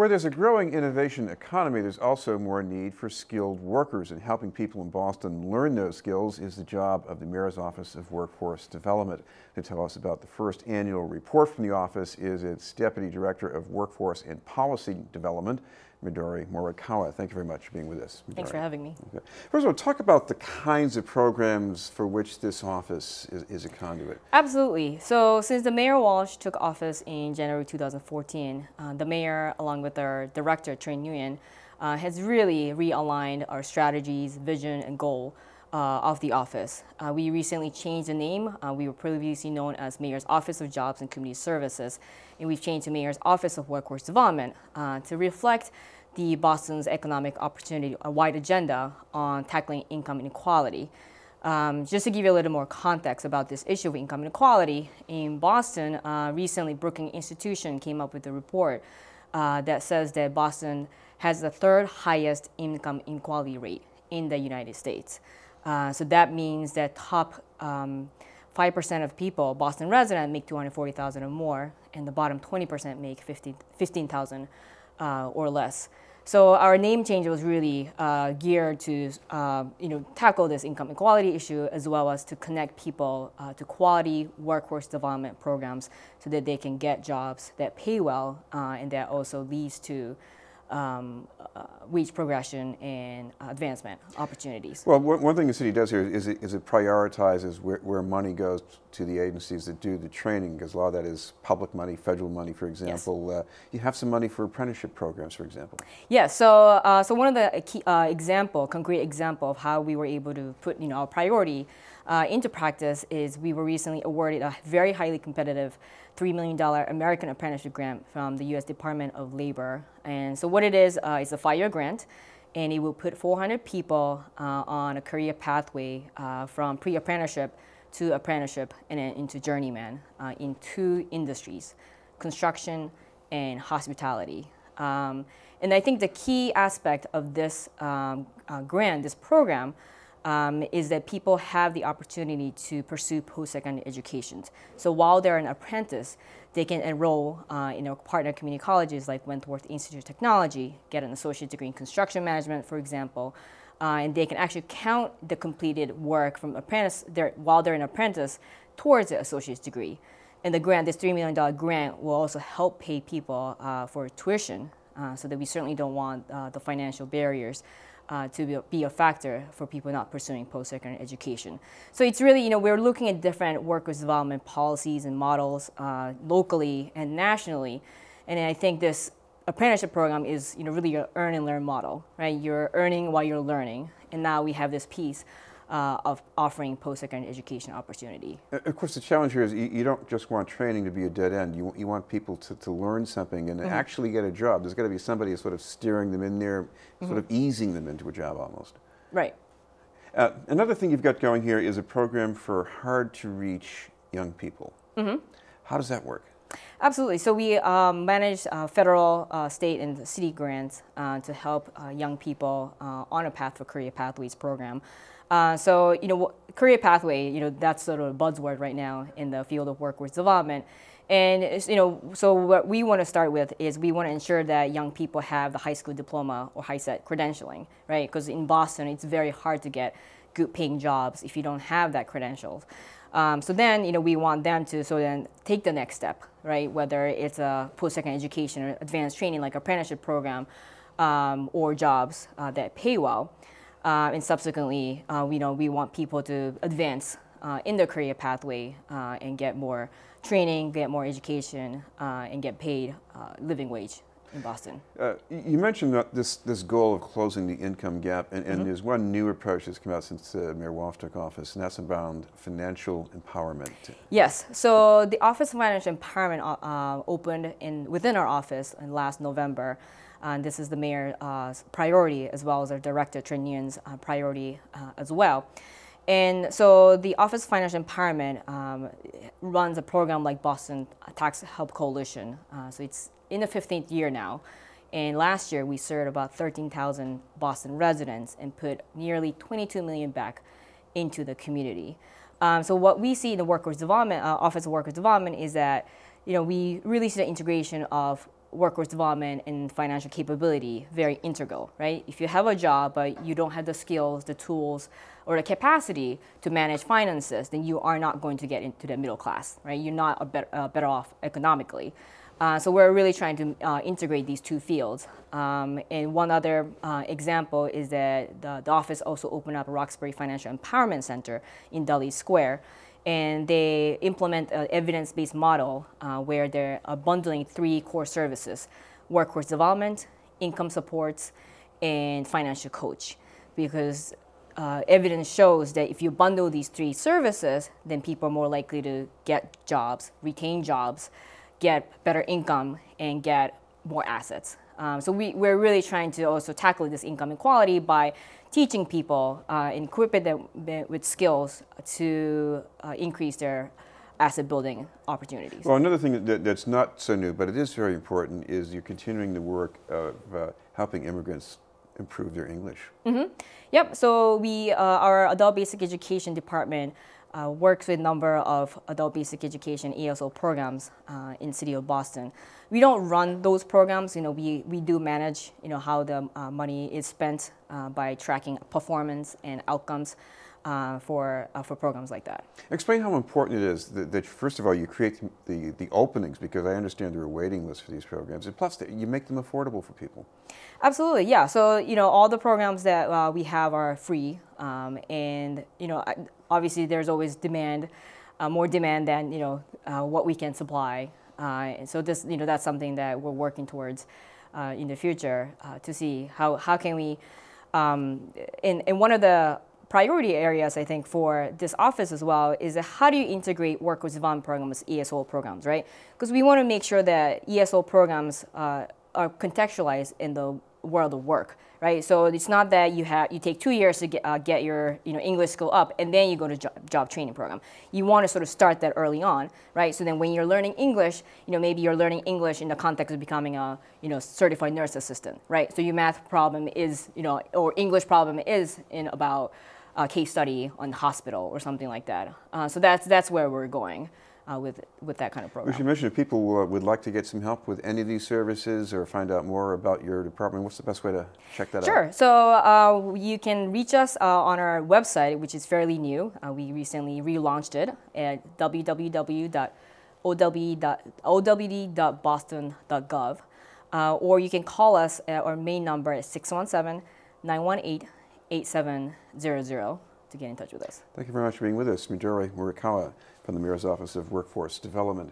Where there's a growing innovation economy, there's also more need for skilled workers, and helping people in Boston learn those skills is the job of the Mayor's Office of Workforce Development. To tell us about the first annual report from the office is its Deputy Director of Workforce and Policy Development, Midori Morikawa. Thank you very much for being with us, Midori. Thanks for having me. Okay. First of all, talk about the kinds of programs for which this office is a conduit. Absolutely. So since the Mayor Walsh took office in January 2014, the Mayor, along with our Director, Trey Nguyen, has really realigned our strategies, vision, and goal of the office. We recently changed the name. We were previously known as Mayor's Office of Jobs and Community Services, and we've changed to Mayor's Office of Workforce Development to reflect the Boston's economic opportunity, a wide agenda on tackling income inequality. Just to give you a little more context about this issue of income inequality, in Boston, recently Brookings Institution came up with a report that says that Boston has the third highest income inequality rate in the United States. So that means that top 5% of people, Boston residents, make $240,000 or more, and the bottom 20% make $15,000 or less. So our name change was really geared to tackle this income inequality issue, as well as to connect people to quality workforce development programs so that they can get jobs that pay well, and that also leads to wage progression and advancement opportunities. Well, one thing the city does here is it prioritizes where money goes to the agencies that do the training, because a lot of that is public money, federal money, for example. Yes. You have some money for apprenticeship programs, for example. Yeah, so one of the key concrete example of how we were able to put our priority into practice is we were recently awarded a very highly competitive $3 million American Apprenticeship Grant from the U.S. Department of Labor. And so what it is a 5-year grant, and it will put 400 people on a career pathway from pre-apprenticeship to apprenticeship and then into journeyman in 2 industries, construction and hospitality. And I think the key aspect of this grant, this program, is that people have the opportunity to pursue post-secondary education. So while they're an apprentice, they can enroll in our partner community colleges like Wentworth Institute of Technology, get an associate degree in construction management, for example, and they can actually count the completed work from apprentice while they're an apprentice towards the associate's degree. And the grant, this $3 million grant, will also help pay people for tuition, so that we certainly don't want the financial barriers to be a factor for people not pursuing post-secondary education. So it's really, we're looking at different workforce development policies and models locally and nationally. And I think this apprenticeship program is, really your earn and learn model, right? You're earning while you're learning. And now we have this piece of offering post-secondary education opportunity. Of course, the challenge here is you don't just want training to be a dead end. You want people to learn something and actually get a job. There's got to be somebody sort of steering them in there, sort of easing them into a job almost. Right. Another thing you've got going here is a program for hard-to-reach young people. How does that work? Absolutely. So we manage federal, state, and city grants to help young people on a Path for Career Pathways program. So, career pathway, that's sort of a buzzword right now in the field of workforce development. And, so what we want to start with is we want to ensure that young people have the high school diploma or HiSET credentialing, right? Because in Boston, it's very hard to get good paying jobs if you don't have that credentials. So then, we want them to then take the next step, right? Whether it's a post-secondary education or advanced training like apprenticeship program or jobs that pay well. And subsequently, we want people to advance in their career pathway and get more training, get more education, and get paid living wage in Boston. You mentioned that this goal of closing the income gap, and there's one new approach that's come out since Mayor Walsh took office, and that's around financial empowerment. Yes. So the Office of Financial Empowerment opened within our office in last November. This is the mayor's priority, as well as our director, Trey Nguyen's priority as well. And so the Office of Financial Empowerment runs a program like Boston Tax Help Coalition. So it's in the 15th year now. And last year, we served about 13,000 Boston residents and put nearly $22 million back into the community. So what we see in the Workforce Development, Office of Workforce Development is that we really see the integration of workforce development and financial capability very integral, right? If you have a job but you don't have the skills, the tools, or the capacity to manage finances, then you are not going to get into the middle class, right? You're not better off economically. So we're really trying to integrate these two fields. And one other example is that the office also opened up a Roxbury Financial Empowerment Center in Dudley Square. And they implement an evidence-based model where they're bundling 3 core services: workforce development, income supports, and financial coach. Because evidence shows that if you bundle these 3 services, then people are more likely to get jobs, retain jobs, get better income, and get more assets. So we're really trying to also tackle this income inequality by teaching people and equipping them with skills to increase their asset building opportunities. Well, another thing that's not so new, but it is very important, is you're continuing the work of helping immigrants improve their English. Mm-hmm. Yep, so our Adult Basic Education Department works with a number of adult basic education ESL programs in the city of Boston. We don't run those programs. We do manage how the money is spent by tracking performance and outcomes for programs like that. Explain how important it is that first of all you create the openings, because I understand there are waiting lists for these programs, and plus you make them affordable for people. Absolutely, yeah. So all the programs that we have are free, and obviously there's always demand, more demand than what we can supply. And so that's something that we're working towards in the future to see how can we. In one of the priority areas, I think, for this office as well is how do you integrate workforce development programs, ESL programs, right? Because we want to make sure that ESL programs are contextualized in the world of work, right? So it's not that you take 2 years to get your English skill up and then you go to job training program. You want to sort of start that early on, right? So then when you're learning English, maybe you're learning English in the context of becoming a certified nurse assistant, right? So your math problem is or English problem is in about a case study on the hospital or something like that. So that's where we're going with that kind of program. We should mention if people would like to get some help with any of these services or find out more about your department, what's the best way to check that out? Sure. So you can reach us on our website, which is fairly new. We recently relaunched it at www.owd.boston.gov. Or you can call us at our main number at 617-918-8700 to get in touch with us. Thank you very much for being with us. Midori Murakawa from the Mayor's Office of Workforce Development.